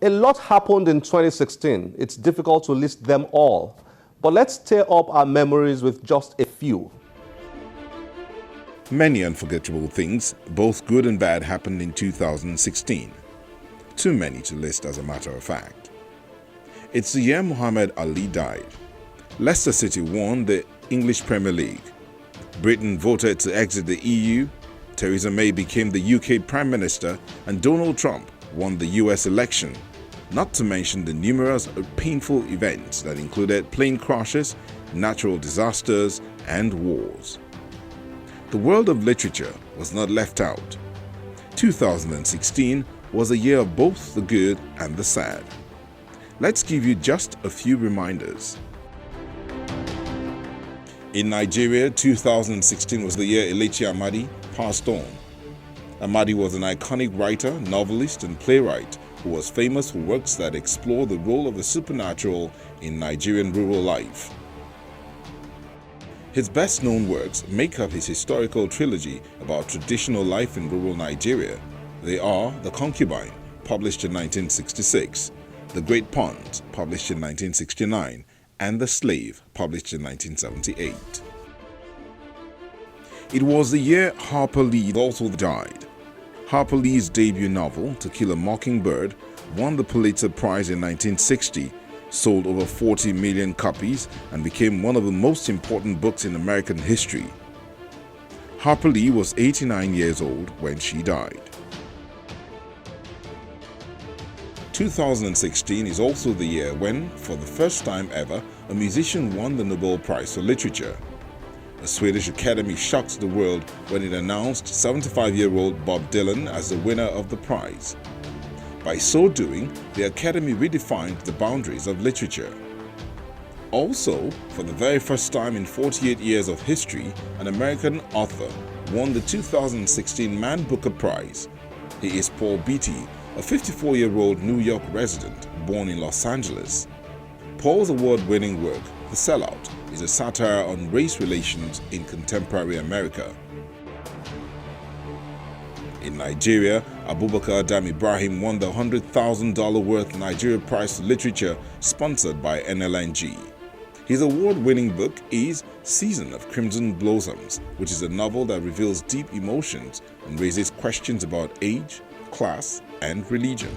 A lot happened in 2016. It's difficult to list them all, but let's tear up our memories with just a few. Many unforgettable things, both good and bad, happened in 2016. Too many to list, as a matter of fact. It's the year Muhammad Ali died. Leicester City won the English Premier League. Britain voted to exit the EU. Theresa May became the UK Prime Minister, and Donald Trump won the US election, not to mention the numerous painful events that included plane crashes, natural disasters, and wars. The world of literature was not left out. 2016 was a year of both the good and the sad. Let's give you just a few reminders. In Nigeria, 2016 was the year Elechi Amadi passed on. Amadi was an iconic writer, novelist, and playwright who was famous for works that explore the role of the supernatural in Nigerian rural life. His best-known works make up his historical trilogy about traditional life in rural Nigeria. They are The Concubine, published in 1966, The Great Pond, published in 1969, and The Slave, published in 1978. It was the year Harper Lee also died. Harper Lee's debut novel, To Kill a Mockingbird, won the Pulitzer Prize in 1960, sold over 40 million copies, and became one of the most important books in American history. Harper Lee was 89 years old when she died. 2016 is also the year when, for the first time ever, a musician won the Nobel Prize for Literature. The Swedish Academy shocked the world when it announced 75-year-old Bob Dylan as the winner of the prize. By so doing, the Academy redefined the boundaries of literature. Also, for the very first time in 48 years of history, an American author won the 2016 Man Booker Prize. He is Paul Beatty, a 54-year-old New York resident born in Los Angeles. Paul's award-winning work, The Sellout, is a satire on race relations in contemporary America. In Nigeria, Abubakar Adam Ibrahim won the $100,000 worth Nigeria Prize for Literature sponsored by NLNG. His award-winning book is Season of Crimson Blossoms, which is a novel that reveals deep emotions and raises questions about age, class, and religion.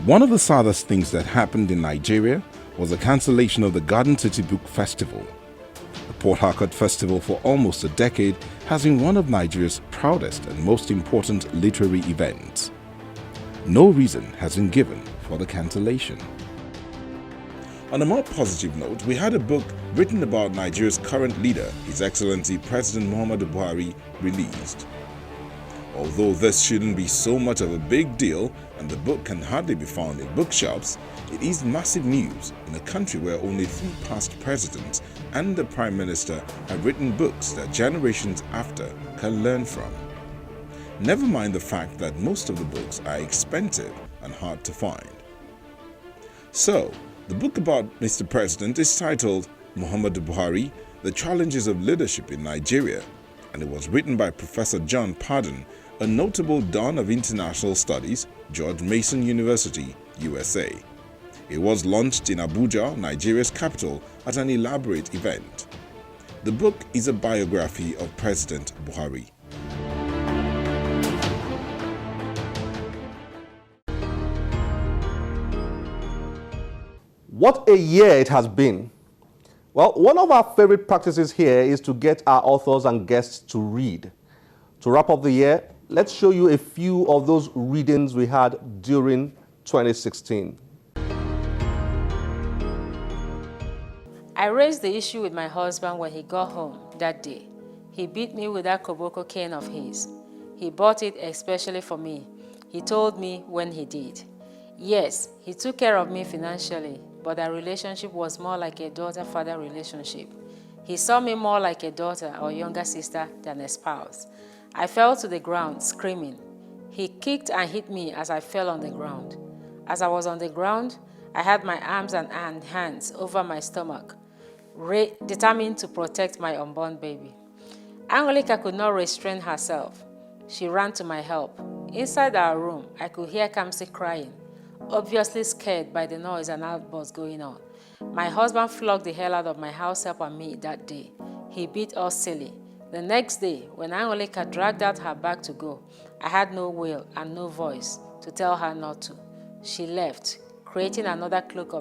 One of the saddest things that happened in Nigeria was the cancellation of the Garden City Book Festival. The Port Harcourt Festival for almost a decade has been one of Nigeria's proudest and most important literary events. No reason has been given for the cancellation. On a more positive note, we had a book written about Nigeria's current leader, His Excellency President Muhammadu Buhari, released. Although this shouldn't be so much of a big deal and the book can hardly be found in bookshops, it is massive news in a country where only 3 past presidents and the Prime Minister have written books that generations after can learn from. Never mind the fact that most of the books are expensive and hard to find. So, the book about Mr. President is titled Muhammadu Buhari, The Challenges of Leadership in Nigeria, and it was written by Professor John Pardon, a notable don of international studies, George Mason University, USA. It was launched in Abuja, Nigeria's capital, at an elaborate event. The book is a biography of President Buhari. What a year it has been. Well, one of our favorite practices here is to get our authors and guests to read. To wrap up the year, let's show you a few of those readings we had during 2016. I raised the issue with my husband when he got home that day. He beat me with that Koboko cane of his. He bought it especially for me. He told me when he did. Yes, he took care of me financially, but our relationship was more like a daughter-father relationship. He saw me more like a daughter or younger sister than a spouse. I fell to the ground, screaming. He kicked and hit me as I fell on the ground. As I was on the ground, I had my arms and hands over my stomach, determined to protect my unborn baby. Angelica could not restrain herself. She ran to my help. Inside our room, I could hear Kamsi crying, obviously scared by the noise and outburst going on. My husband flogged the hell out of my house help and me that day. He beat us silly. The next day, when Angolika dragged out her bag to go, I had no will and no voice to tell her not to. She left, creating another cloak of